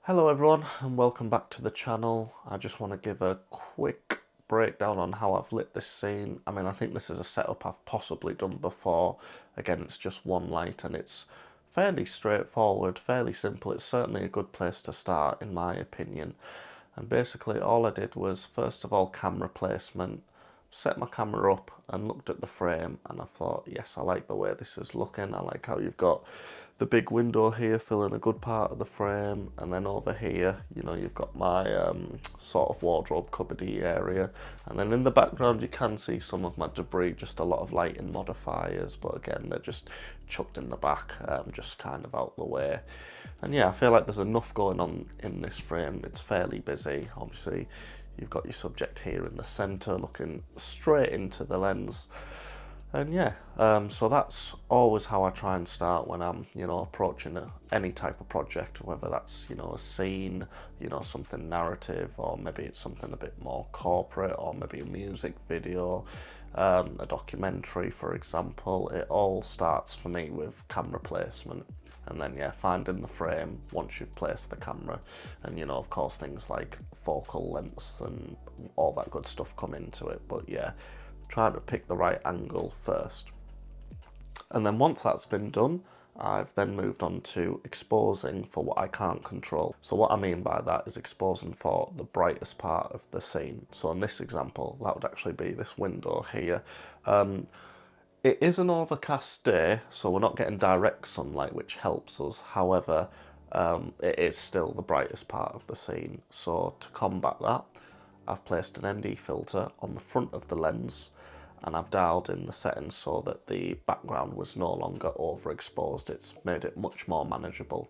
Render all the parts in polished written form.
Hello everyone and welcome back to the channel. I just want to give a quick breakdown on how I've lit this scene. I think this is a setup I've possibly done before. Again, it's just one light and it's fairly straightforward, fairly simple. It's certainly a good place to start in my opinion. And basically all I did was first of all camera placement, set my camera up and looked at the frame and I thought, yes, I like the way this is looking. I like how you've got the big window here filling a good part of the frame, and then over here, you've got my sort of wardrobe cupboardy area, and then in the background you can see some of my debris, just a lot of lighting modifiers, but again they're just chucked in the back, just kind of out the way. And yeah, I feel like there's enough going on in this frame. It's fairly busy. Obviously you've got your subject here in the center looking straight into the lens. And yeah, so that's always how I try and start when I'm, approaching any type of project, whether that's, a scene, something narrative, or maybe it's something a bit more corporate, or maybe a music video, a documentary, for example. It all starts for me with camera placement. And then, yeah, finding the frame once you've placed the camera. And, of course, things like focal lengths and all that good stuff come into it. But yeah, trying to pick the right angle first. And then once that's been done, I've then moved on to exposing for what I can't control. So what I mean by that is exposing for the brightest part of the scene. So in this example, that would actually be this window here. It is an overcast day, so we're not getting direct sunlight, which helps us. However, it is still the brightest part of the scene. So to combat that, I've placed an ND filter on the front of the lens and I've dialed in the settings so that the background was no longer overexposed. It's made it much more manageable.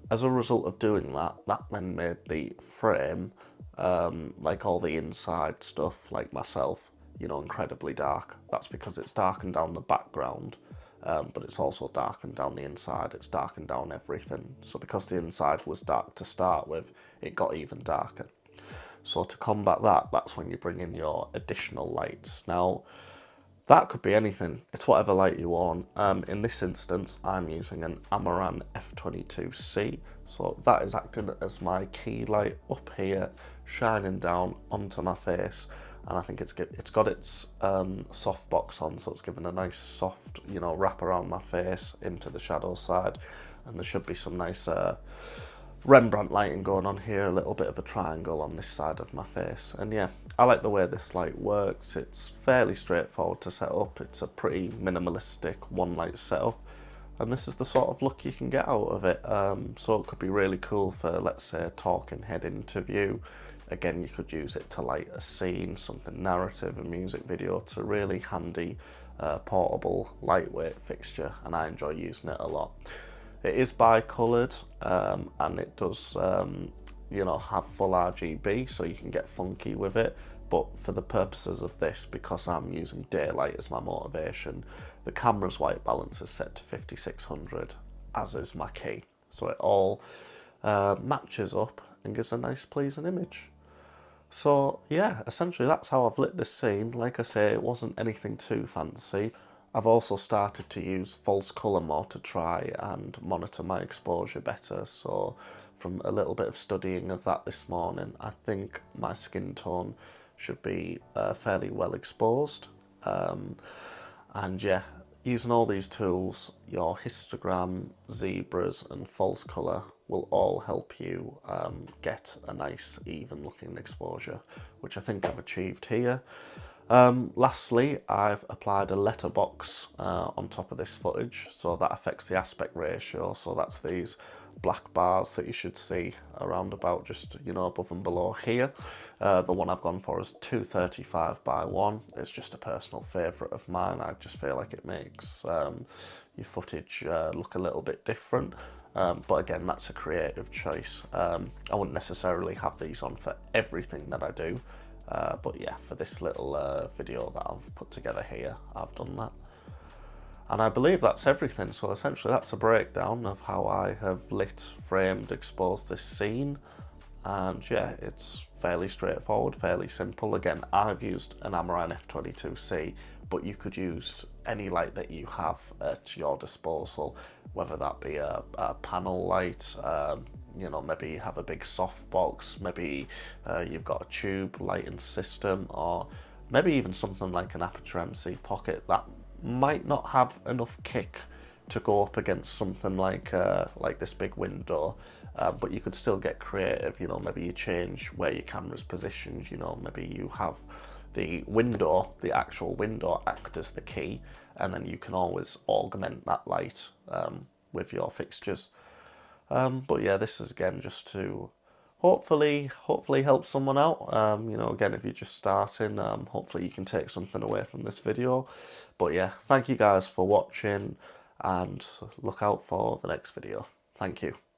As a result of doing that, that then made the frame, like all the inside stuff, like myself, incredibly dark. That's because it's darkened down the background, but it's also darkened down the inside. It's darkened down everything. So because the inside was dark to start with, it got even darker. So to combat that, that's when you bring in your additional lights. Now, that could be anything. It's whatever light you want. In this instance, I'm using an Amaran F22C. So that is acting as my key light up here, shining down onto my face. And I think it's got its softbox on, so it's given a nice soft, wrap around my face into the shadow side. And there should be some nice Rembrandt lighting going on here, a little bit of a triangle on this side of my face. And yeah, I like the way this light works. It's fairly straightforward to set up. It's a pretty minimalistic one light setup, and this is the sort of look you can get out of it. So it could be really cool for, let's say, a talking head interview. Again, you could use it to light a scene, something narrative, a music video. It's a really handy portable lightweight fixture, and I enjoy using it a lot. It is bi-coloured and it does, have full RGB, so you can get funky with it. But for the purposes of this, because I'm using daylight as my motivation, the camera's white balance is set to 5600, as is my key. So it all matches up and gives a nice pleasing image. So yeah, essentially that's how I've lit this scene. Like I say, it wasn't anything too fancy. I've also started to use false colour more to try and monitor my exposure better. So from a little bit of studying of that this morning, I think my skin tone should be fairly well exposed. And yeah, using all these tools, your histogram, zebras and false colour will all help you get a nice even looking exposure, which I think I've achieved here. Lastly, I've applied a letterbox on top of this footage, so that affects the aspect ratio. So that's these black bars that you should see around about just, above and below here. The one I've gone for is 235 by 1. It's just a personal favourite of mine. I just feel like it makes your footage look a little bit different. But again, that's a creative choice. I wouldn't necessarily have these on for everything that I do. But yeah, for this little video that I've put together here, I've done that. And I believe that's everything. So essentially that's a breakdown of how I have lit, framed, exposed this scene. And yeah, it's fairly straightforward, fairly simple. Again, I've used an Amaran F22C, but you could use any light that you have at your disposal, whether that be a panel light, you know, maybe you have a big softbox, maybe you've got a tube lighting system, or maybe even something like an Aperture MC Pocket that might not have enough kick to go up against something like this big window, but you could still get creative. You know, maybe you change where your camera's positioned. You know, maybe you have the window, the actual window, act as the key, and then you can always augment that light with your fixtures. But yeah, this is again just to hopefully help someone out. You know, again, if you're just starting, hopefully you can take something away from this video. But yeah, thank you guys for watching, and look out for the next video. Thank you.